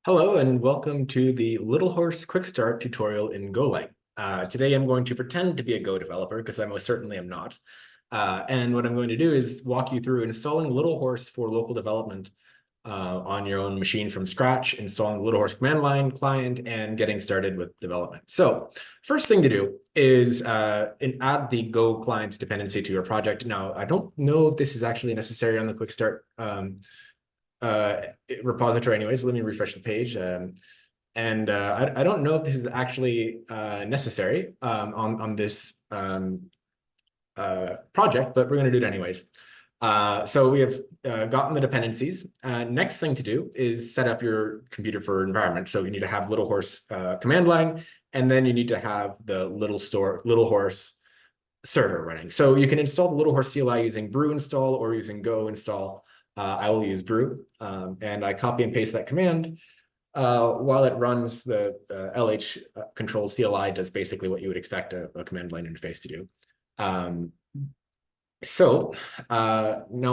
Hello and welcome to the LittleHorse Quickstart tutorial in GoLang. Today I'm going to pretend to be a Go developer because I most certainly am not. And what I'm going to do is walk you through installing LittleHorse for local development on your own machine from scratch, installing the LittleHorse command line client, and getting started with development. So first thing to do is add the Go client dependency to your project. Now, I don't know if this is actually necessary on the Quickstart repository anyways. So let me refresh the page. I don't know if this is actually necessary on this project, but we're going to do it anyways. So we have gotten the dependencies. Next thing to do is set up your computer for environment. So you need to have LittleHorse command line, and then you need to have the LittleHorse server running. So you can install the LittleHorse CLI using brew install or using go install. I will use brew, and I copy and paste that command. While it runs, the LH control CLI does basically what you would expect a command line interface to do. Now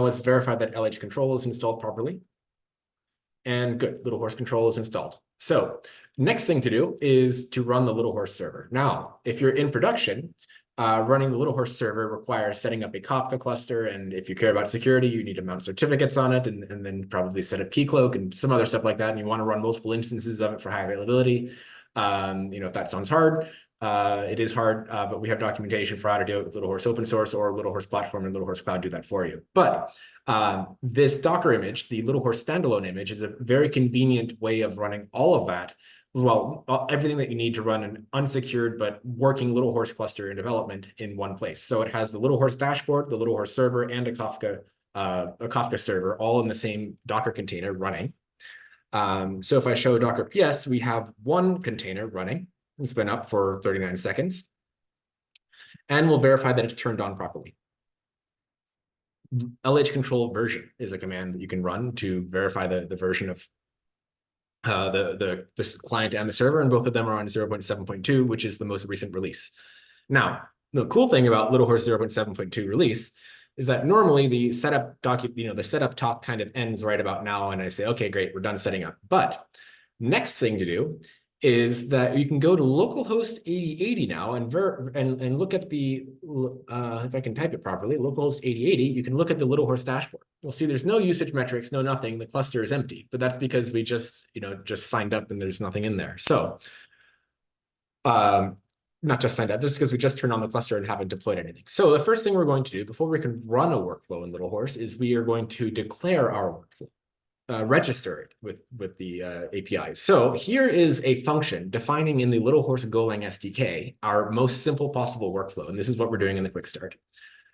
let's verify that LH control is installed properly. And good, LittleHorse control is installed. So next thing to do is to run the LittleHorse server. Now, if you're in production, running the LittleHorse server requires setting up a Kafka cluster, and if you care about security, you need to mount certificates on it, and then probably set up Keycloak and some other stuff like that, and you want to run multiple instances of it for high availability. If that sounds hard, it is hard, but we have documentation for how to do it with LittleHorse open source or LittleHorse platform, and LittleHorse Cloud do that for you. But this Docker image, the LittleHorse standalone image, is a very convenient way of running all of that. Well, everything that you need to run an unsecured but working LittleHorse cluster in development in one place. So it has the LittleHorse dashboard, the LittleHorse server, and a Kafka server, all in the same Docker container running. So if I show Docker PS, we have one container running. It's been up for 39 seconds. And we'll verify that it's turned on properly. LH control version is a command that you can run to verify the version of the client and the server, and both of them are on 0.7.2, which is the most recent release. Now, the cool thing about LittleHorse 0.7.2 release is that normally the setup the setup talk kind of ends right about now, and I say, okay, great, we're done setting up. But next thing to do is that you can go to localhost 8080 now and look at the, if I can type it properly, localhost 8080, you can look at the LittleHorse dashboard. You'll see there's no usage metrics, no nothing. The cluster is empty, but that's because we just signed up and there's nothing in there. So not just signed up, just because we just turned on the cluster and haven't deployed anything. So the first thing we're going to do before we can run a workflow in LittleHorse is we are going to declare our workflow. Register it with the API. So here is a function defining in the LittleHorse GoLang SDK our most simple possible workflow, and this is what we're doing in the quick start.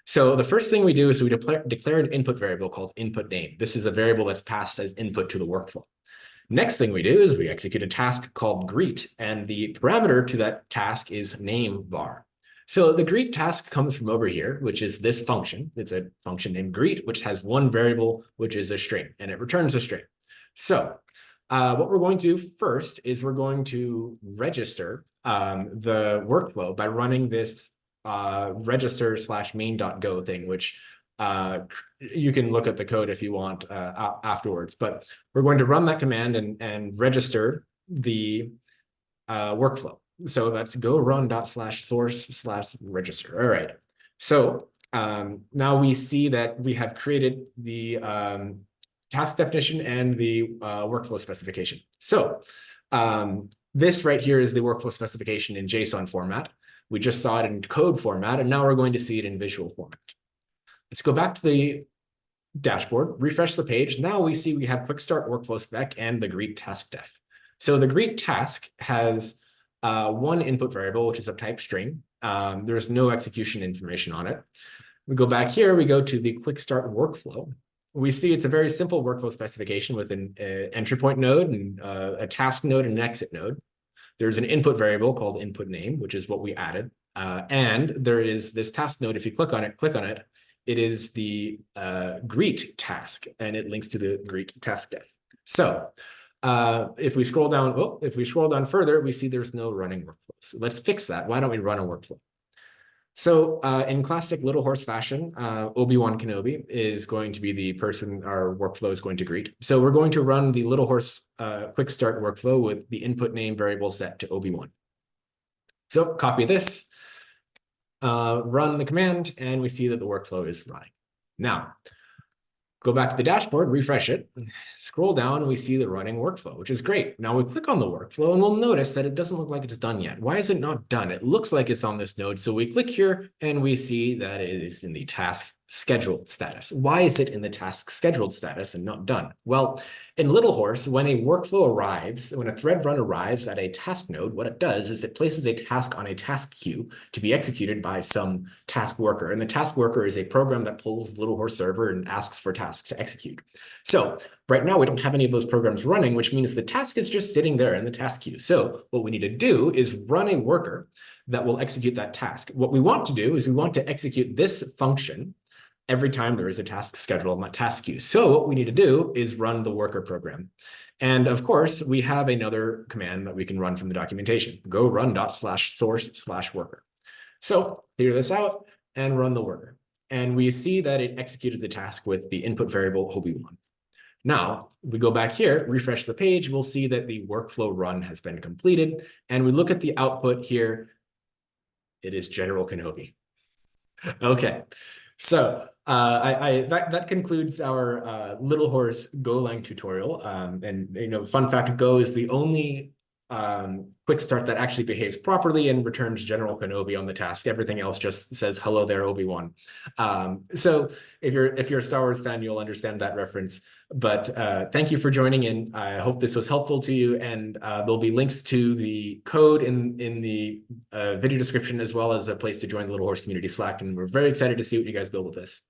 So the first thing we do is we declare an input variable called input name. This is a variable that's passed as input to the workflow. Next thing we do is we execute a task called greet, and the parameter to that task is name var. So the greet task comes from over here, which is this function. It's a function named greet, which has one variable, which is a string, and it returns a string. So what we're going to do first is we're going to register the workflow by running this register/main.go thing, which you can look at the code if you want afterwards. But we're going to run that command and register the workflow. So that's go run./source/register. All right. So now we see that we have created the task definition and the workflow specification. So this right here is the workflow specification in JSON format. We just saw it in code format, and now we're going to see it in visual format. Let's go back to the dashboard, refresh the page. Now we see we have quick start workflow spec and the greet task def. So the greet task has one input variable, which is of type string. There's no execution information on it. We go back here, we go to the quick start workflow. We see it's a very simple workflow specification with an entry point node and a task node and an exit node. There's an input variable called input name, which is what we added. And there is this task node. If you click on it, it is the greet task, and it links to the greet task def. So if we scroll down further, we see there's no running workflow. So let's fix that. Why don't we run a workflow? So in classic LittleHorse fashion, Obi-Wan Kenobi is going to be the person our workflow is going to greet. So we're going to run the LittleHorse quick start workflow with the input name variable set to Obi-Wan. So copy this, run the command, and we see that the workflow is running. Now, go back to the dashboard, refresh it, scroll down, and we see the running workflow, which is great. Now we click on the workflow, and we'll notice that it doesn't look like it's done yet. Why is it not done? It looks like it's on this node. So we click here, and we see that it is in the task scheduled status. Why is it in the task scheduled status and not done? Well, in LittleHorse, when a workflow arrives, when a thread run arrives at a task node, what it does is it places a task on a task queue to be executed by some task worker. And the task worker is a program that pulls the LittleHorse server and asks for tasks to execute. So right now, we don't have any of those programs running, which means the task is just sitting there in the task queue. So what we need to do is run a worker that will execute that task. What we want to do is we want to execute this function every time there is a task scheduled on that task queue. So what we need to do is run the worker program. And of course, we have another command that we can run from the documentation, go run./source/worker. So clear this out and run the worker. And we see that it executed the task with the input variable Obi-Wan. Now, we go back here, refresh the page, we'll see that the workflow run has been completed. And we look at the output here. It is General Kenobi. Okay. So that concludes our LittleHorse GoLang tutorial. And fun fact, Go is the only quick start that actually behaves properly and returns General Kenobi on the task. Everything else just says hello there, Obi-Wan. So if you're a Star Wars fan, you'll understand that reference. But thank you for joining in. I hope this was helpful to you, and there'll be links to the code in the video description, as well as a place to join the LittleHorse community Slack. And we're very excited to see what you guys build with this.